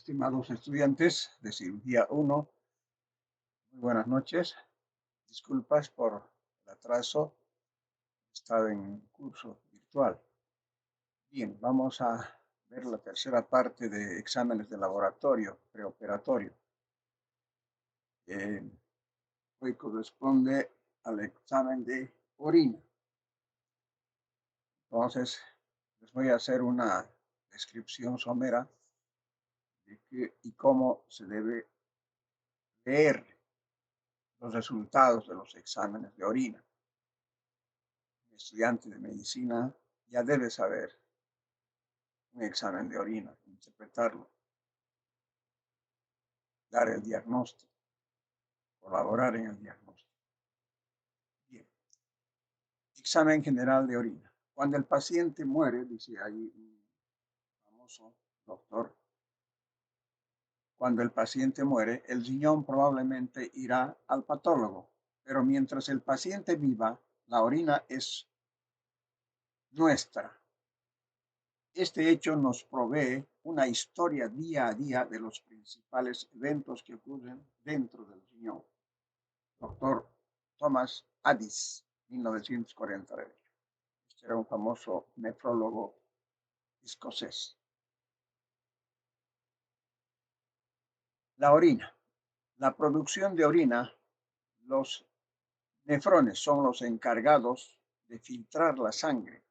Estimados estudiantes de Cirugía 1, muy buenas noches. Disculpas por el atraso, estaba en curso virtual. Bien, vamos a ver la tercera parte de exámenes de laboratorio preoperatorio. Hoy corresponde al examen de orina. Entonces, les voy a hacer una descripción somera de qué y cómo se debe leer los resultados de los exámenes de orina. Un estudiante de medicina ya debe saber un examen de orina, interpretarlo, dar el diagnóstico, colaborar en el diagnóstico. Bien. Examen general de orina. Cuando el paciente muere, dice ahí un famoso doctor, cuando el paciente muere, el riñón probablemente irá al patólogo, pero mientras el paciente viva, la orina es nuestra. Este hecho nos provee una historia día a día de los principales eventos que ocurren dentro del riñón. Doctor Thomas Addis, 1948. Este era un famoso nefrólogo escocés. La orina. La producción de orina, los nefrones son los encargados de filtrar la sangre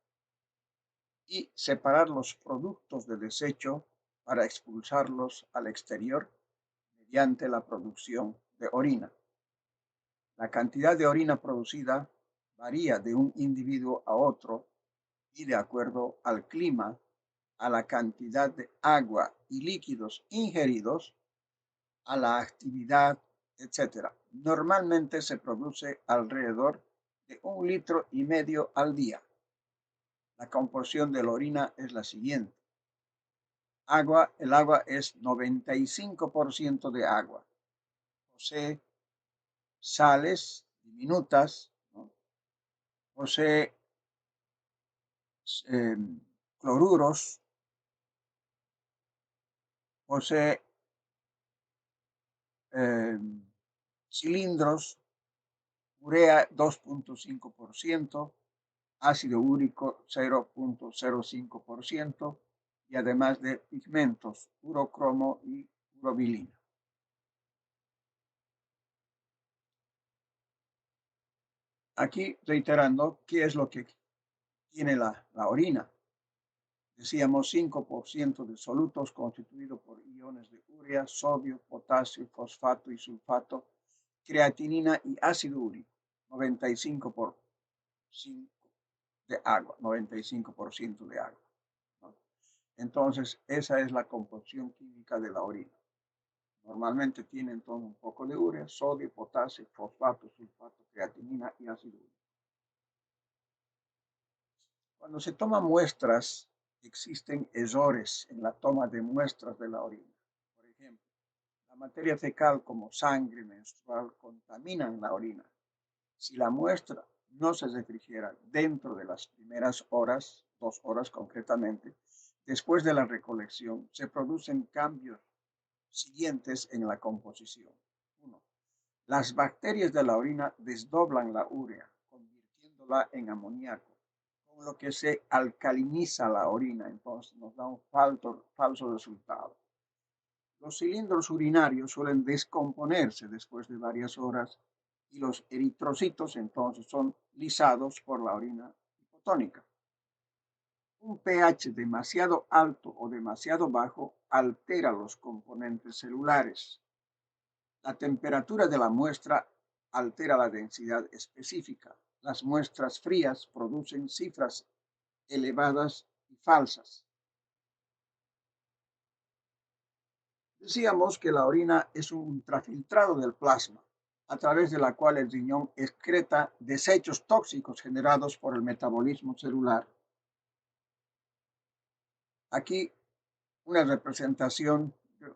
y separar los productos de desecho para expulsarlos al exterior mediante la producción de orina. La cantidad de orina producida varía de un individuo a otro y de acuerdo al clima, a la cantidad de agua y líquidos ingeridos, a la actividad, etc. Normalmente se produce alrededor de 1,5 litros al día. La composición de la orina es la siguiente. El agua es 95% de agua. Posee sales diminutas, ¿no? Posee eh, cloruros, posee cilindros, urea 2,5%, ácido úrico 0,05% y además de pigmentos, urocromo y urobilina. Aquí reiterando qué es lo que tiene la orina. Decíamos 5% de solutos constituidos por iones de urea, sodio, potasio, fosfato y sulfato, creatinina y ácido úrico. 95% de agua, 95% de agua, ¿no? Entonces, esa es la composición química de la orina. Normalmente tiene entonces un poco de urea, sodio, potasio, fosfato, sulfato, creatinina y ácido úrico. Cuando se toman muestras, existen errores en la toma de muestras de la orina. Por ejemplo, la materia fecal como sangre menstrual contaminan la orina. Si la muestra no se refrigera dentro de las primeras horas, 2 horas concretamente, después de la recolección, se producen cambios siguientes en la composición. 1. Las bacterias de la orina desdoblan la urea, convirtiéndola en amoníaco, con lo que se alcaliniza la orina, entonces nos da un falso resultado. Los cilindros urinarios suelen descomponerse después de varias horas y los eritrocitos entonces son lisados por la orina hipotónica. Un pH demasiado alto o demasiado bajo altera los componentes celulares. La temperatura de la muestra altera la densidad específica. Las muestras frías producen cifras elevadas y falsas. Decíamos que la orina es un ultrafiltrado del plasma, a través de la cual el riñón excreta desechos tóxicos generados por el metabolismo celular. Aquí una representación de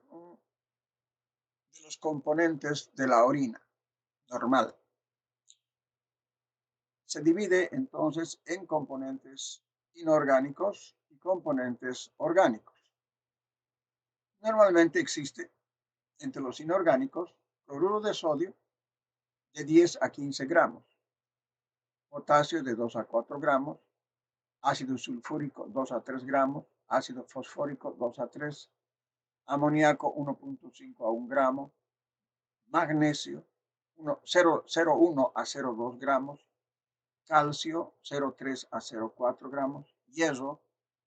los componentes de la orina normal. Se divide entonces en componentes inorgánicos y componentes orgánicos. Normalmente existe entre los inorgánicos cloruro de sodio de 10 a 15 gramos, potasio de 2 a 4 gramos, ácido sulfúrico 2 a 3 gramos, ácido fosfórico 2 a 3, amoníaco 1.5 a 1 gramo, magnesio 0,1 a 0,2 gramos, calcio 0,3 a 0,4 gramos, hierro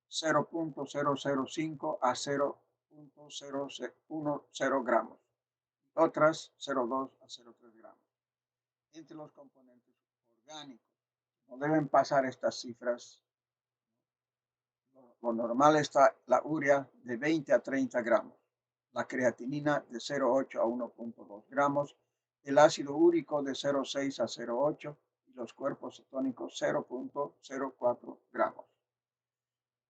0.005 a 0.010 gramos, otras 0,2 a 0,3 gramos. Entre los componentes orgánicos, no deben pasar estas cifras. Lo normal está la urea de 20 a 30 gramos, la creatinina de 0,8 a 1.2 gramos, el ácido úrico de 0,6 a 0,8 y los cuerpos cetónicos 0.04 gramos.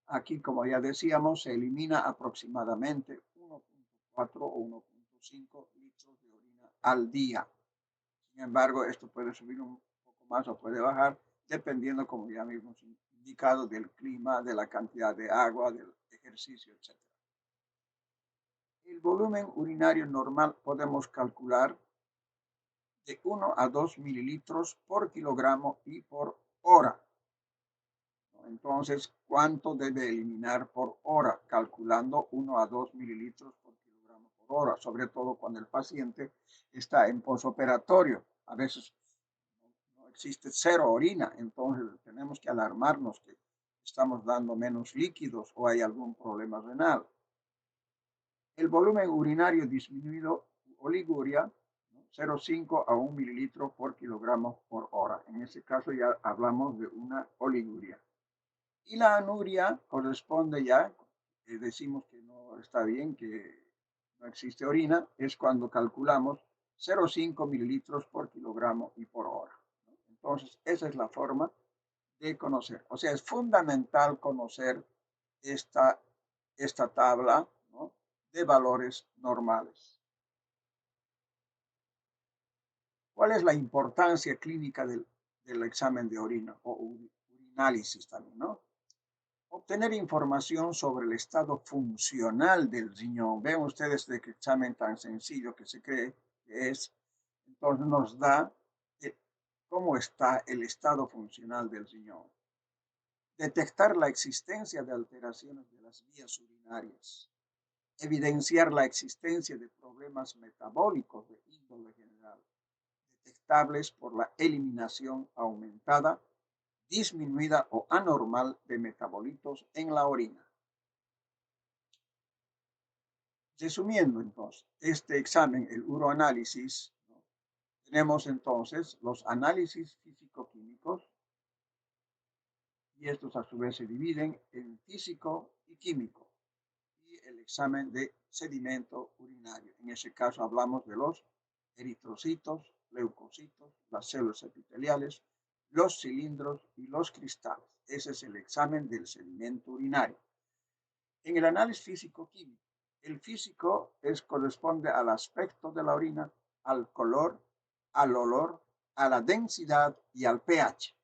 Aquí, como ya decíamos, se elimina aproximadamente 1.4 o 1.5 litros de orina al día. Sin embargo, esto puede subir un poco más o puede bajar, dependiendo, como ya hemos indicado, del clima, de la cantidad de agua, del ejercicio, etc. El volumen urinario normal podemos calcular de 1 a 2 mililitros por kilogramo y por hora. Entonces, ¿cuánto debe eliminar por hora? Calculando 1 a 2 mililitros por kilogramo por hora, sobre todo cuando el paciente está en posoperatorio. A veces no existe cero orina, entonces tenemos que alarmarnos que estamos dando menos líquidos o hay algún problema renal. El volumen urinario disminuido, oliguria, 0,5 a 1 mililitro por kilogramo por hora. En ese caso ya hablamos de una oliguria. Y la anuria corresponde ya, decimos que no está bien, que no existe orina, es cuando calculamos 0,5 mililitros por kilogramo y por hora. Entonces, esa es la forma de conocer. O sea, es fundamental conocer esta, esta tabla, ¿no?, de valores normales. ¿Cuál es la importancia clínica del examen de orina o urinálisis también, ¿no? Obtener información sobre el estado funcional del riñón. Ven ustedes de qué examen tan sencillo que se cree que es. Entonces nos da cómo está el estado funcional del riñón. Detectar la existencia de alteraciones de las vías urinarias. Evidenciar la existencia de problemas metabólicos de índole general, detectables por la eliminación aumentada, disminuida o anormal de metabolitos en la orina. Resumiendo entonces, este examen, el uroanálisis, ¿no?, tenemos entonces los análisis físico-químicos y estos a su vez se dividen en físico y químico y el examen de sedimento urinario. En ese caso hablamos de los eritrocitos, leucocitos, las células epiteliales, los cilindros y los cristales. Ese es el examen del sedimento urinario. En el análisis físico-químico, el físico corresponde al aspecto de la orina, al color, al olor, a la densidad y al pH.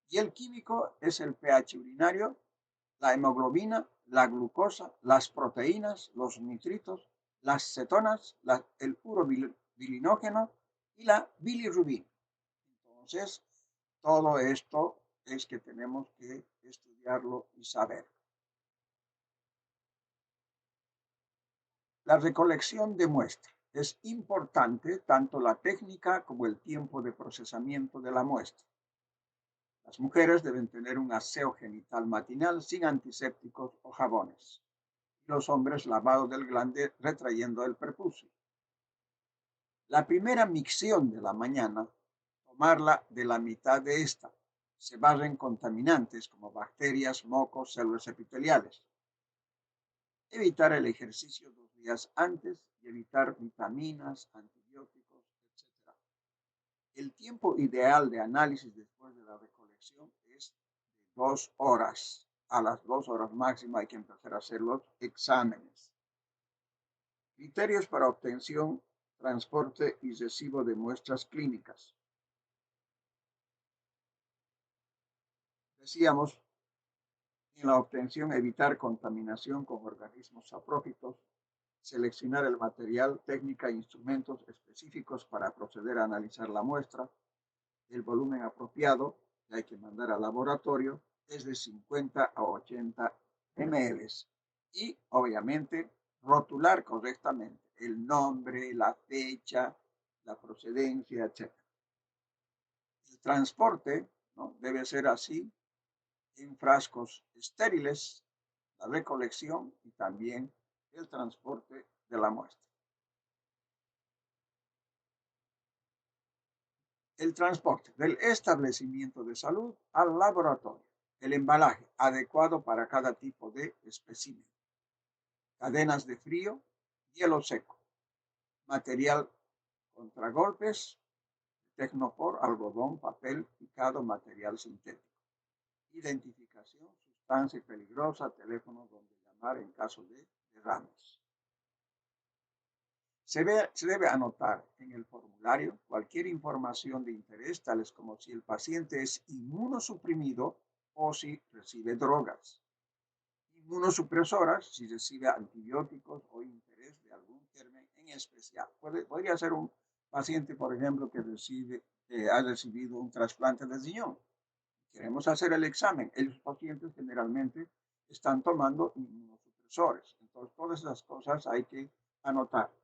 Y el químico es el pH urinario, la hemoglobina, la glucosa, las proteínas, los nitritos, las cetonas, el urobilinógeno y la bilirrubina. Entonces, todo esto es que tenemos que estudiarlo y saber. La recolección de muestra. Es importante tanto la técnica como el tiempo de procesamiento de la muestra. Las mujeres deben tener un aseo genital matinal sin antisépticos o jabones. Los hombres lavado del glande retrayendo el prepucio. La primera micción de la mañana, tomarla de la mitad de esta. Se barren contaminantes como bacterias, mocos, células epiteliales. Evitar el ejercicio 2 días antes y evitar vitaminas, antibióticos, etc. El tiempo ideal de análisis después de la recolección es de 2 horas. A las 2 horas máximo hay que empezar a hacer los exámenes. Criterios para obtención, transporte y recibo de muestras clínicas. Decíamos, en la obtención evitar contaminación con organismos saprófitos, seleccionar el material, técnica e instrumentos específicos para proceder a analizar la muestra, el volumen apropiado que hay que mandar al laboratorio es de 50 a 80 ml y obviamente rotular correctamente el nombre, la fecha, la procedencia, etc. El transporte, ¿no?, debe ser así en frascos estériles, la recolección y también el transporte de la muestra. El transporte del establecimiento de salud al laboratorio. El embalaje adecuado para cada tipo de espécimen. Cadenas de frío, hielo seco. Material contra golpes, tecnopor, algodón, papel picado, material sintético. Identificación, sustancia peligrosa, teléfono donde llamar en caso de derrames. Se debe anotar en el formulario cualquier información de interés, tales como si el paciente es inmunosuprimido o si recibe drogas. Inmunosupresoras, si recibe antibióticos o interés de algún germen en especial. Podría ser un paciente, por ejemplo, que ha recibido un trasplante de riñón. Queremos hacer el examen. Los pacientes generalmente están tomando inmunosupresores. Entonces, todas esas cosas hay que anotar.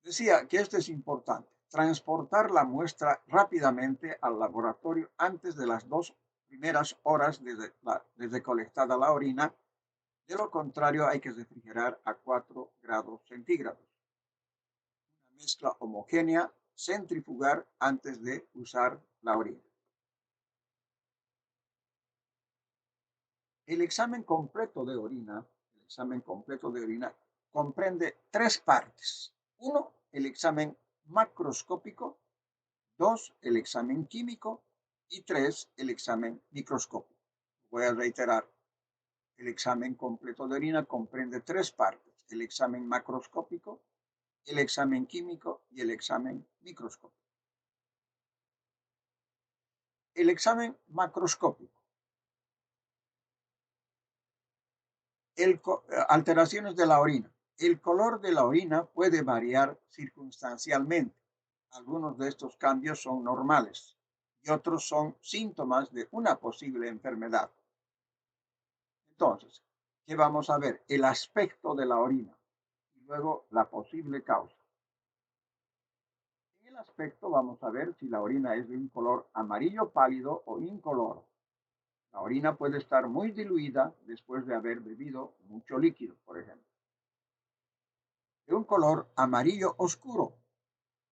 Decía que esto es importante, transportar la muestra rápidamente al laboratorio antes de las 2 primeras horas desde colectada la orina. De lo contrario, hay que refrigerar a 4 grados centígrados. Una mezcla homogénea, centrifugar antes de usar la orina. El examen completo de orina, comprende 3 partes. 1, el examen macroscópico. 2, el examen químico. Y 3, el examen microscópico. Voy a reiterar, el examen completo de orina comprende 3 partes: el examen macroscópico, el examen químico y el examen microscópico. El examen macroscópico. Alteraciones de la orina. El color de la orina puede variar circunstancialmente. Algunos de estos cambios son normales y otros son síntomas de una posible enfermedad. Entonces, ¿qué vamos a ver? El aspecto de la orina y luego la posible causa. En el aspecto vamos a ver si la orina es de un color amarillo pálido o incoloro. La orina puede estar muy diluida después de haber bebido mucho líquido, por ejemplo. De un color amarillo oscuro.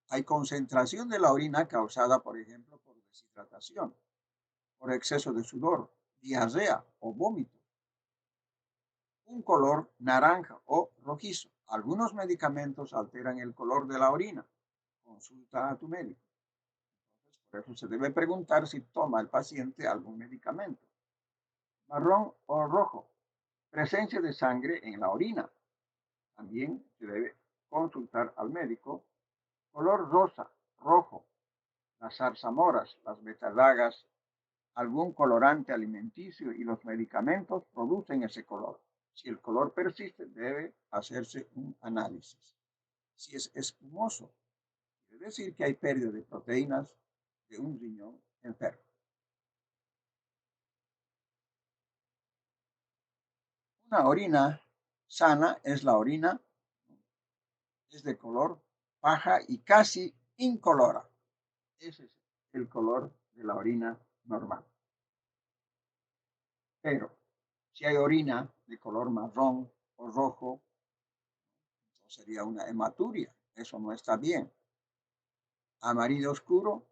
Hay concentración de la orina causada, por ejemplo, por deshidratación, por exceso de sudor, diarrea o vómito. Un color naranja o rojizo. Algunos medicamentos alteran el color de la orina. Consulta a tu médico. Entonces, por eso se debe preguntar si toma el paciente algún medicamento. Marrón o rojo. Presencia de sangre en la orina. También se debe consultar al médico. Color rosa, rojo. Las zarzamoras, las betadagas, algún colorante alimenticio y los medicamentos producen ese color. Si el color persiste, debe hacerse un análisis. Si es espumoso, quiere decir que hay pérdida de proteínas de un riñón enfermo. Una orina sana es la orina, es de color paja y casi incolora. Ese es el color de la orina normal. Pero si hay orina de color marrón o rojo, entonces sería una hematuria. Eso no está bien. Amarillo oscuro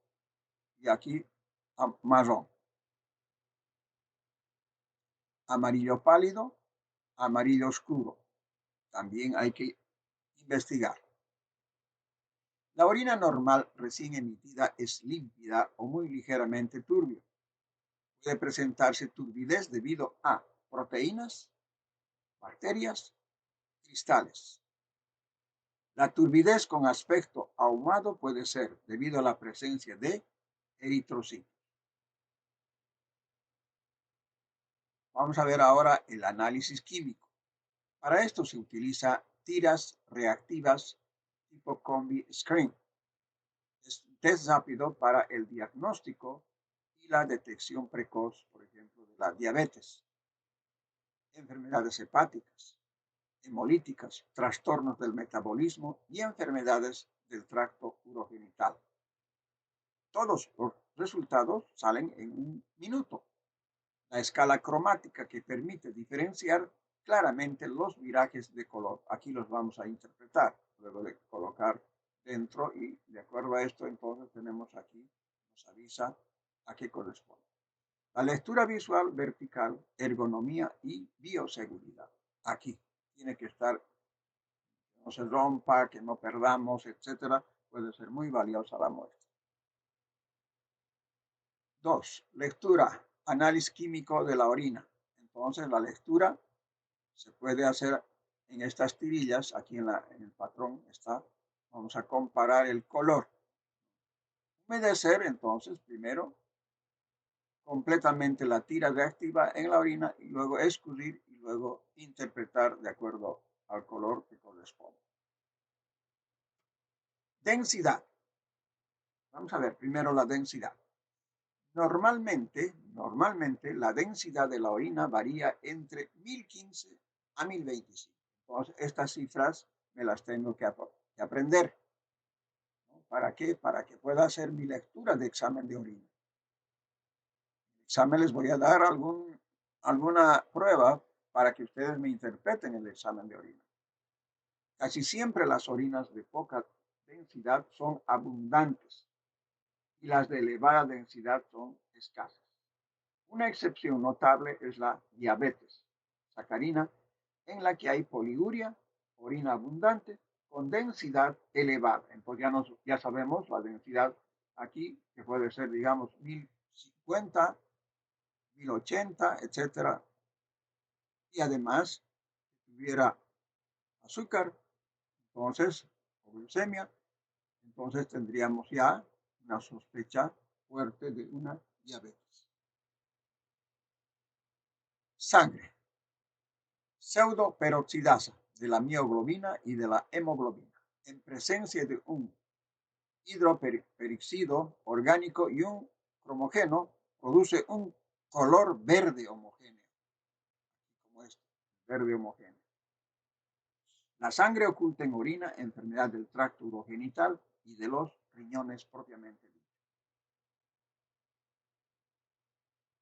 y aquí marrón. Amarillo pálido, amarillo oscuro. También hay que investigar. La orina normal recién emitida es límpida o muy ligeramente turbia. Puede presentarse turbidez debido a proteínas, bacterias, cristales. La turbidez con aspecto ahumado puede ser debido a la presencia de eritrocitos. Vamos a ver ahora el análisis químico. Para esto se utiliza tiras reactivas tipo Combi Screen. Es un test rápido para el diagnóstico y la detección precoz, por ejemplo, de la diabetes, enfermedades hepáticas, hemolíticas, trastornos del metabolismo y enfermedades del tracto urogenital. Todos los resultados salen en un minuto. La escala cromática que permite diferenciar claramente los virajes de color. Aquí los vamos a interpretar, luego de colocar dentro y de acuerdo a esto entonces tenemos aquí, nos avisa a qué corresponde. La lectura visual vertical, ergonomía y bioseguridad. Aquí tiene que estar, que no se rompa, que no perdamos, etcétera. Puede ser muy valiosa la muestra. 2. Lectura, análisis químico de la orina. Entonces la lectura se puede hacer en estas tirillas, aquí en el patrón está, vamos a comparar el color. Humedecer, entonces, primero completamente la tira reactiva en la orina y luego escurrir y luego interpretar de acuerdo al color que corresponde. Densidad. Vamos a ver primero la densidad. Normalmente la densidad de la orina varía entre 1015 a 1025. Entonces, estas cifras me las tengo que aprender. ¿No? ¿Para qué? Para que pueda hacer mi lectura de examen de orina. En el examen les voy a dar alguna prueba para que ustedes me interpreten el examen de orina. Casi siempre las orinas de poca densidad son abundantes y las de elevada densidad son escasas. Una excepción notable es la diabetes sacarina, en la que hay poliuria, orina abundante, con densidad elevada. Entonces ya sabemos la densidad aquí, que puede ser, digamos, 1050, 1080, etcétera. Y además, si tuviera azúcar, entonces, o glucemia, entonces tendríamos ya una sospecha fuerte de una diabetes. Sangre. Pseudoperoxidasa de la mioglobina y de la hemoglobina, en presencia de un hidroperoxido orgánico y un cromogeno, produce un color verde homogéneo, como este, verde homogéneo. La sangre oculta en orina enfermedad del tracto urogenital y de los riñones propiamente dicho.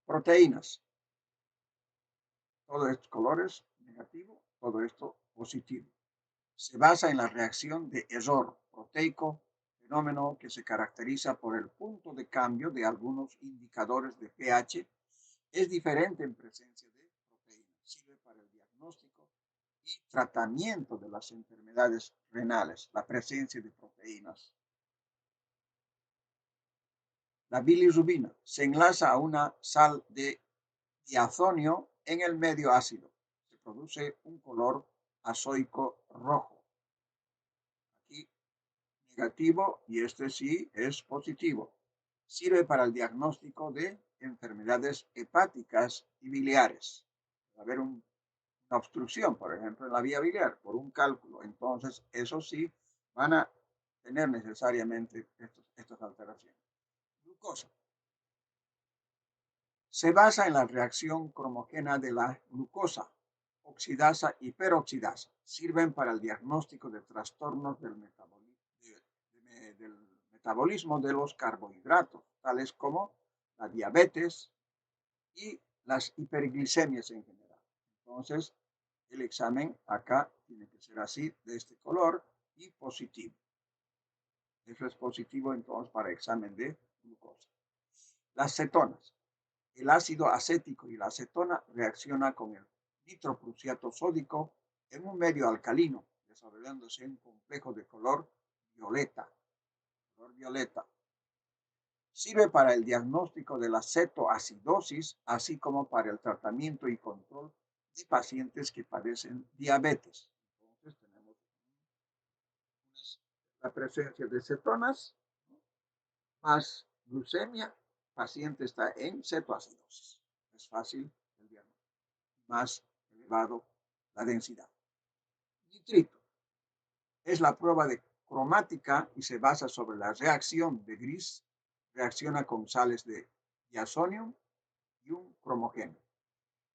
Proteínas. Todo esto colores negativo, todo esto positivo. Se basa en la reacción de error proteico, fenómeno que se caracteriza por el punto de cambio de algunos indicadores de pH. Es diferente en presencia de proteínas. Sirve para el diagnóstico y tratamiento de las enfermedades renales, la presencia de proteínas. La bilirrubina se enlaza a una sal de diazonio en el medio ácido. Se produce un color azoico rojo. Aquí negativo y este sí es positivo. Sirve para el diagnóstico de enfermedades hepáticas y biliares. Va a haber una obstrucción, por ejemplo, en la vía biliar por un cálculo. Entonces, eso sí van a tener necesariamente estas alteraciones. Glucosa. Se basa en la reacción cromogena de la glucosa, oxidasa y peroxidasa. Sirven para el diagnóstico de trastornos del metabolismo de los carbohidratos, tales como la diabetes y las hiperglicemias en general. Entonces, el examen acá tiene que ser así, de este color y positivo. Eso es positivo entonces para examen de glucosa. Las cetonas. El ácido acético y la acetona reaccionan con el nitroprusiato sódico en un medio alcalino, desarrollándose un complejo de color violeta. Sirve para el diagnóstico de la cetoacidosis, así como para el tratamiento y control de pacientes que padecen diabetes. Entonces tenemos la presencia de cetonas más glucemia, paciente está en cetoacidosis. Es fácil el diagnóstico. más elevado la densidad. Nitrito es la prueba de cromática y se basa sobre la reacción de Gris, reacciona con sales de diazonio y un cromogéneo.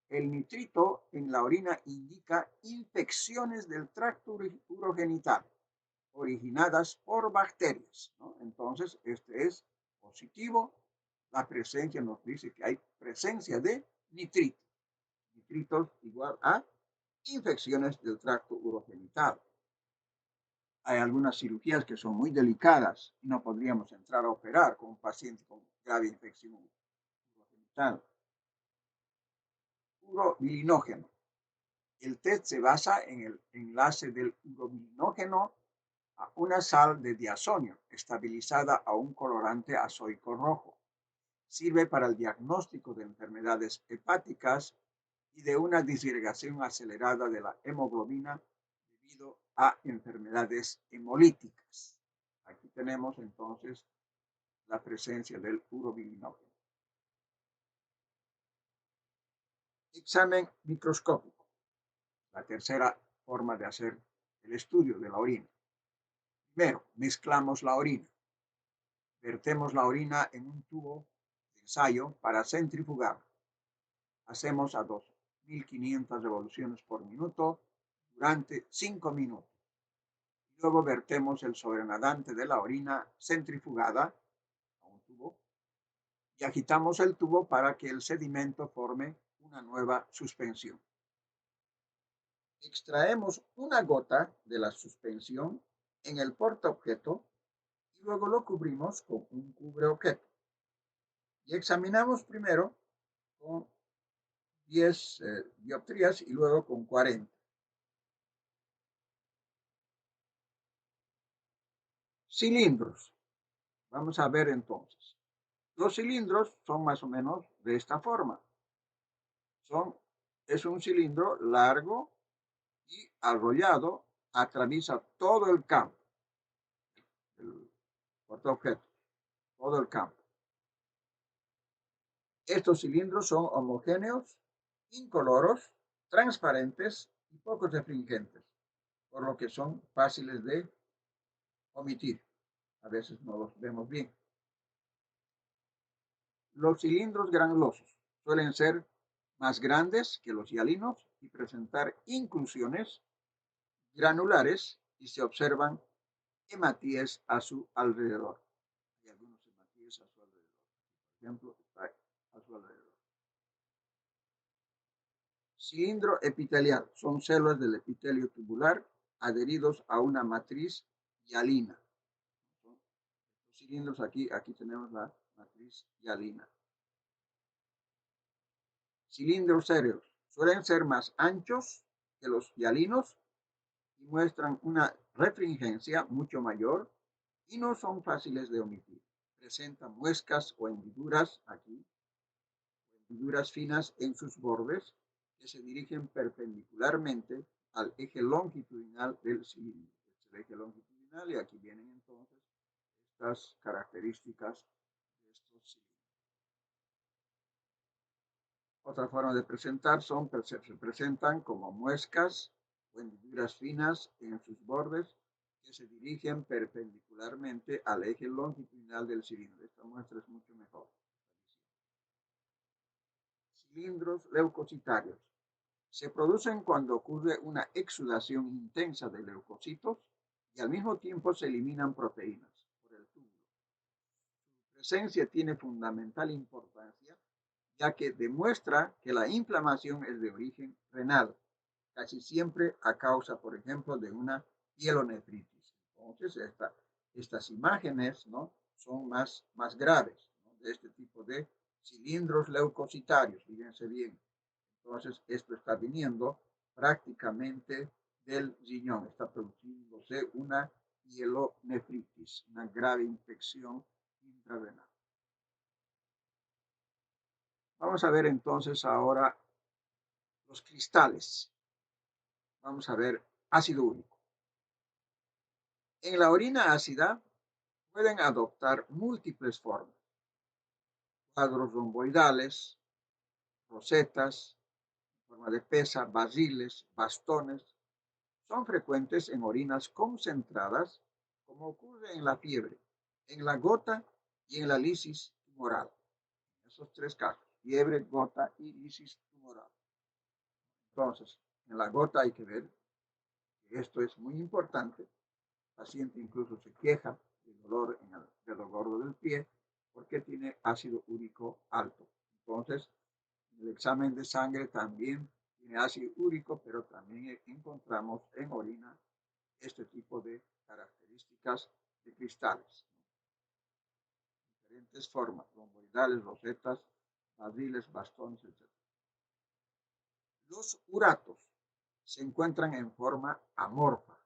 El nitrito en la orina indica infecciones del tracto urogenital originadas por bacterias, ¿no? Entonces, este es positivo. La presencia nos dice que hay presencia de nitrito. Nitritos igual a infecciones del tracto urogenital. Hay algunas cirugías que son muy delicadas y no podríamos entrar a operar con un paciente con grave infección urogenital. Urobilinógeno. El test se basa en el enlace del urobilinógeno a una sal de diazonio estabilizada a un colorante azoico rojo. Sirve para el diagnóstico de enfermedades hepáticas y de una disgregación acelerada de la hemoglobina debido a enfermedades hemolíticas. Aquí tenemos entonces la presencia del urobilinógeno. Examen microscópico. La tercera forma de hacer el estudio de la orina. Primero, mezclamos la orina. Vertemos la orina en un tubo de ensayo para centrifugar. Hacemos a 2500 revoluciones por minuto durante 5 minutos. Luego vertemos el sobrenadante de la orina centrifugada a un tubo y agitamos el tubo para que el sedimento forme una nueva suspensión. Extraemos una gota de la suspensión en el portaobjeto y luego lo cubrimos con un cubreobjeto. Y examinamos primero con 10 dioptrías y luego con 40. Cilindros. Vamos a ver entonces. Los cilindros son más o menos de esta forma. Es un cilindro largo y arrollado, atraviesa todo el campo, el portaobjeto, todo el campo. Estos cilindros son homogéneos, incoloros, transparentes y poco refringentes, por lo que son fáciles de omitir. A veces no los vemos bien. Los cilindros granulosos suelen ser más grandes que los hialinos y presentar inclusiones granulares y se observan hematíes a su alrededor. Hay algunos hematíes a su alrededor. Por ejemplo, está a su alrededor. Cilindro epitelial son células del epitelio tubular adheridos a una matriz hialina. Los cilindros aquí tenemos la matriz hialina. Cilindros sérios suelen ser más anchos que los hialinos y muestran una refringencia mucho mayor y no son fáciles de omitir. Presentan muescas o hendiduras aquí, hendiduras finas en sus bordes que se dirigen perpendicularmente al eje longitudinal del cilindro. Este es el eje longitudinal y aquí vienen entonces estas características de estos cilindros. Otra forma de presentar se presentan como muescas o hendiduras finas en sus bordes que se dirigen perpendicularmente al eje longitudinal del cilindro. Esta muestra es mucho mejor. Cilindros leucocitarios. Se producen cuando ocurre una exudación intensa de leucocitos y al mismo tiempo se eliminan proteínas por el túbulo. Su presencia tiene fundamental importancia ya que demuestra que la inflamación es de origen renal, casi siempre a causa, por ejemplo, de una pielonefritis. Entonces, estas imágenes, ¿no?, son más graves, ¿no?, de este tipo de cilindros leucocitarios, fíjense bien. Entonces, esto está viniendo prácticamente del riñón, está produciéndose una pielonefritis, una grave infección intrarenal. Vamos a ver entonces ahora los cristales. Vamos a ver ácido úrico. En la orina ácida pueden adoptar múltiples formas. Cuadros romboidales, rosetas, forma de pesa, basiles, bastones, son frecuentes en orinas concentradas, como ocurre en la fiebre, en la gota y en la lisis tumoral. Esos tres casos, fiebre, gota y lisis tumoral. Entonces, en la gota hay que ver que esto es muy importante. El paciente incluso se queja del dolor en el dedo gordo del pie porque tiene ácido úrico alto. Entonces, el examen de sangre también tiene ácido úrico, pero también encontramos en orina este tipo de características de cristales. Diferentes formas, romboidales, rosetas, basiles, bastones, etc. Los uratos se encuentran en forma amorfa,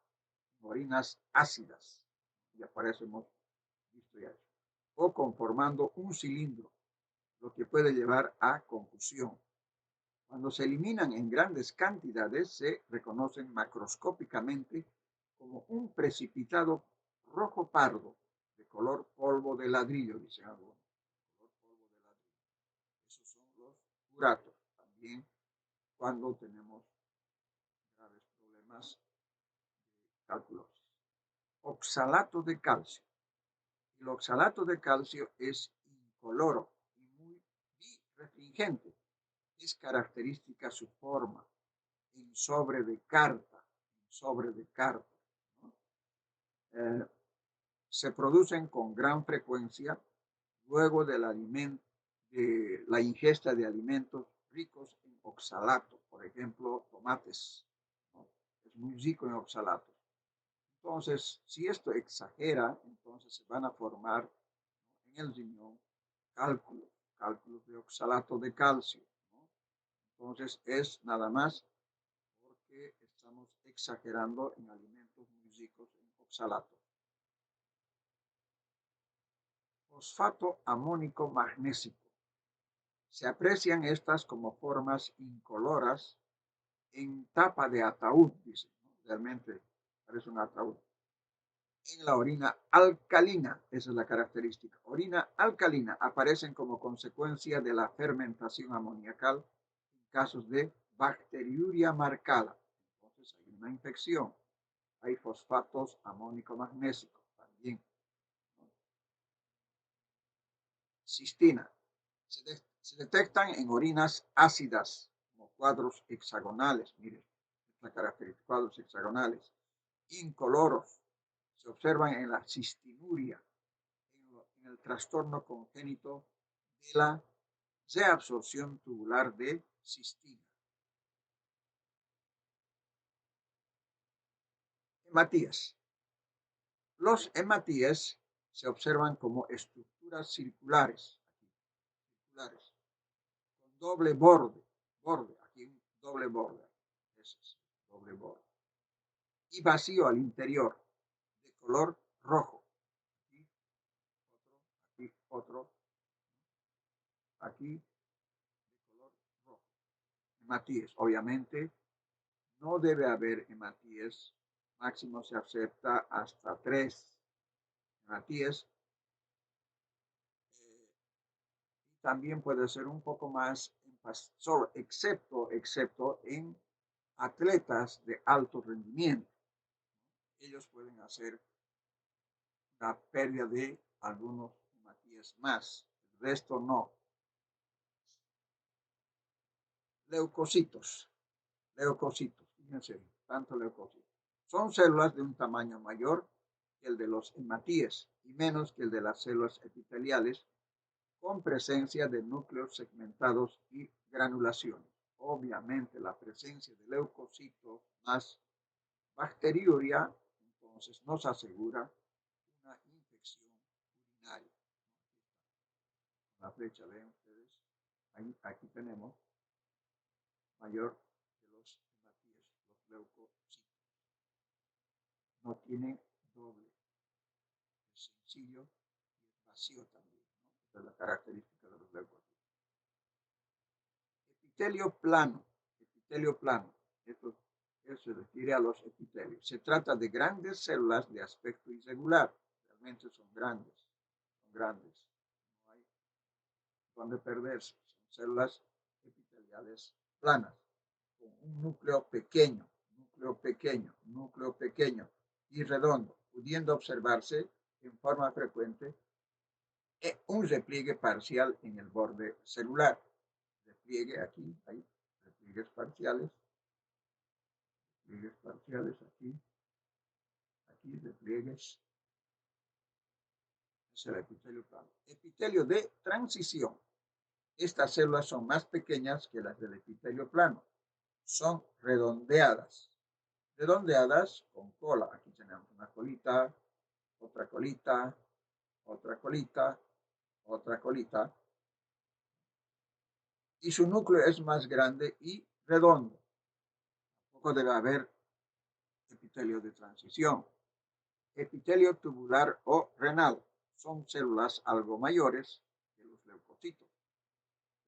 orinas ácidas, ya para eso hemos visto ya eso, o conformando un cilindro, lo que puede llevar a confusión. Cuando se eliminan en grandes cantidades, se reconocen macroscópicamente como un precipitado rojo pardo de color polvo de ladrillo, dice algo. Color polvo de ladrillo. Esos son los uratos. También cuando tenemos graves problemas de cálculos. Oxalato de calcio. El oxalato de calcio es incoloro y muy birefringente. Es característica su forma en sobre de carta, ¿no? Se producen con gran frecuencia luego de la ingesta de alimentos ricos en oxalato, por ejemplo, tomates, ¿no? Es muy rico en oxalato. Entonces, si esto exagera, entonces se van a formar, ¿no?, en el riñón cálculos de oxalato de calcio, ¿no? Entonces, es nada más porque estamos exagerando en alimentos muy ricos en oxalato. Fosfato amónico magnésico. Se aprecian estas como formas incoloras en tapa de ataúd, dice, ¿no? Realmente parece un ataúd. En la orina alcalina, esa es la característica. Orina alcalina aparecen como consecuencia de la fermentación amoniacal en casos de bacteriuria marcada. Entonces hay una infección. Hay fosfatos amónico-magnésicos también. Cistina. Se detectan en orinas ácidas como cuadros hexagonales. Miren, esta característica, cuadros hexagonales. Incoloros. Se observan en la cistinuria, en el trastorno congénito de la reabsorción tubular de cistina. Hematías. Los hematíes se observan como estructuras circulares, con doble borde, aquí un doble borde, ese es, doble borde, y vacío al interior, de color rojo. Aquí otro, aquí de color rojo. Hematíes, obviamente, no debe haber hematíes, máximo se acepta hasta 3 hematíes. También puede ser un poco más solo, excepto en atletas de alto rendimiento. Ellos pueden hacer una pérdida de algunos hematíes más, el resto no. Leucocitos, fíjense, tanto leucocitos. Son células de un tamaño mayor que el de los hematíes y menos que el de las células epiteliales, con presencia de núcleos segmentados y granulaciones. Obviamente la presencia de leucocitos más bacteriuria, entonces nos asegura una infección urinaria. La flecha, ven ustedes, ahí, aquí tenemos mayor de los hematíes, los leucocitos. No tiene doble, es sencillo y es vacío también, ¿no? Esta es la característica de los leucocitos. Epitelio plano. Esto se refiere a los epitelios. Se trata de grandes células de aspecto irregular. Realmente son grandes. No hay donde perderse. Son células epiteliales planas. con un núcleo pequeño, núcleo pequeño, núcleo pequeño y redondo, pudiendo observarse en forma frecuente un repliegue parcial en el borde celular. Repliegue aquí, hay repliegues parciales aquí, aquí repliegues. Es el epitelio plano. Epitelio de transición. Estas células son más pequeñas que las del epitelio plano. Son redondeadas. Redondeadas con cola. Aquí tenemos una colita, otra colita, otra colita, otra colita. Y su núcleo es más grande y redondo. Tampoco debe haber epitelio de transición. Epitelio tubular o renal. Son células algo mayores que los leucocitos.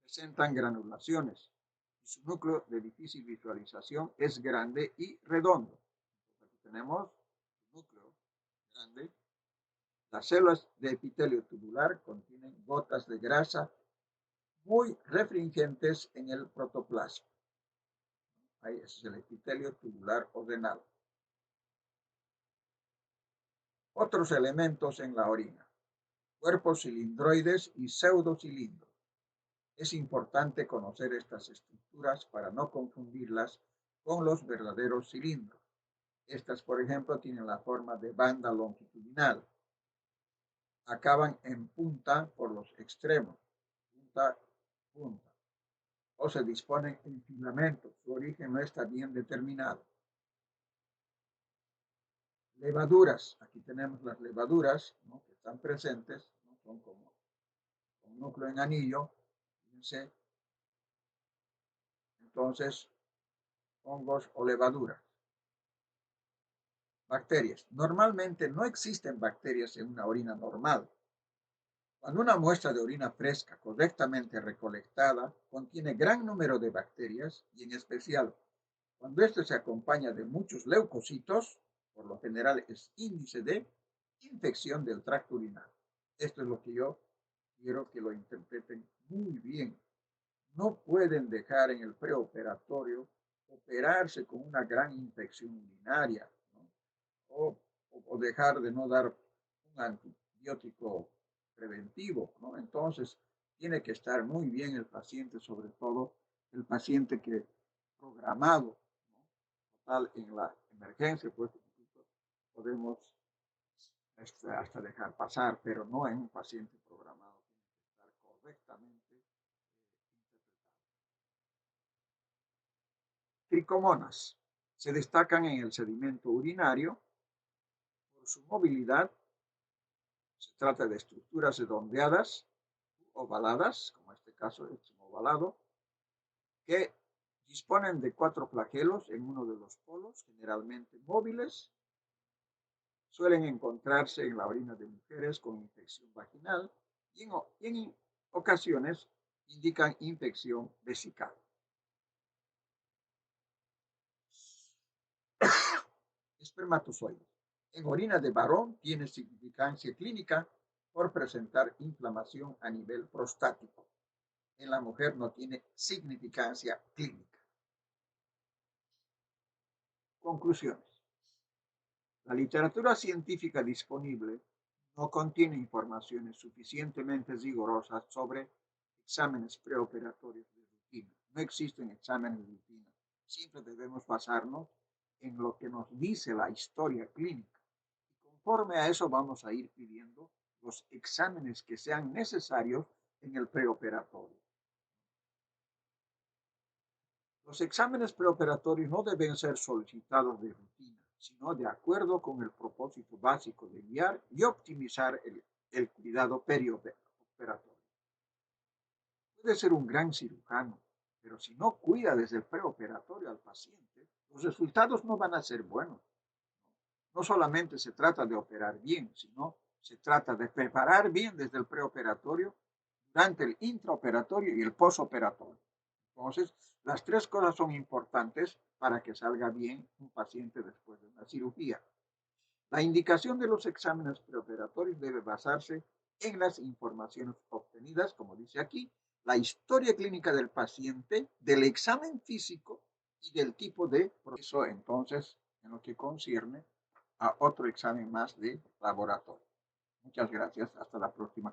Presentan granulaciones y su núcleo de difícil visualización es grande y redondo. Aquí tenemos el núcleo grande. Las células de epitelio tubular contienen gotas de grasa muy refringentes en el protoplasma. Ahí es el epitelio tubular o renal. Otros elementos en la orina. Cuerpos cilindroides y pseudocilindros. Es importante conocer estas estructuras para no confundirlas con los verdaderos cilindros. Estas, por ejemplo, tienen la forma de banda longitudinal. Acaban en punta por los extremos, punta, punta, o se disponen en filamentos. Su origen no está bien determinado. Levaduras. Aquí tenemos las levaduras, ¿no?, que están presentes, ¿no? Son como un núcleo en anillo. Fíjense. Entonces, hongos o levaduras. Bacterias. Normalmente no existen bacterias en una orina normal. Cuando una muestra de orina fresca correctamente recolectada contiene gran número de bacterias y en especial cuando esto se acompaña de muchos leucocitos, por lo general es índice de infección del tracto urinario. Esto es lo que yo quiero que lo interpreten muy bien. No pueden dejar en el preoperatorio operarse con una gran infección urinaria, ¿no? o dejar de no dar un antibiótico preventivo, ¿no? Entonces, tiene que estar muy bien el paciente, sobre todo el paciente que programado, ¿no?, total, en la emergencia, pues podemos hasta dejar pasar, pero no en un paciente programado, tiene que estar correctamente interpretado. Tricomonas se destacan en el sedimento urinario por su movilidad. Se trata de estructuras redondeadas, ovaladas, como este caso es un ovalado, que disponen de 4 flagelos en uno de los polos, generalmente móviles. Suelen encontrarse en la orina de mujeres con infección vaginal y en ocasiones indican infección vesical. Espermatozoides. En orina de varón tiene significancia clínica por presentar inflamación a nivel prostático. En la mujer no tiene significancia clínica. Conclusiones. La literatura científica disponible no contiene informaciones suficientemente rigurosas sobre exámenes preoperatorios de rutina. No existen exámenes de rutina. Siempre debemos basarnos en lo que nos dice la historia clínica. Y conforme a eso vamos a ir pidiendo los exámenes que sean necesarios en el preoperatorio. Los exámenes preoperatorios no deben ser solicitados de rutina, sino de acuerdo con el propósito básico de guiar y optimizar el cuidado perioperatorio. Puede ser un gran cirujano, pero si no cuida desde el preoperatorio al paciente, los resultados no van a ser buenos. No solamente se trata de operar bien, sino se trata de preparar bien desde el preoperatorio, durante el intraoperatorio y el postoperatorio. Entonces, las 3 cosas son importantes para que salga bien un paciente después de una cirugía. La indicación de los exámenes preoperatorios debe basarse en las informaciones obtenidas, como dice aquí, la historia clínica del paciente, del examen físico y del tipo de proceso, entonces, en lo que concierne a otro examen más de laboratorio. Muchas gracias. Hasta la próxima.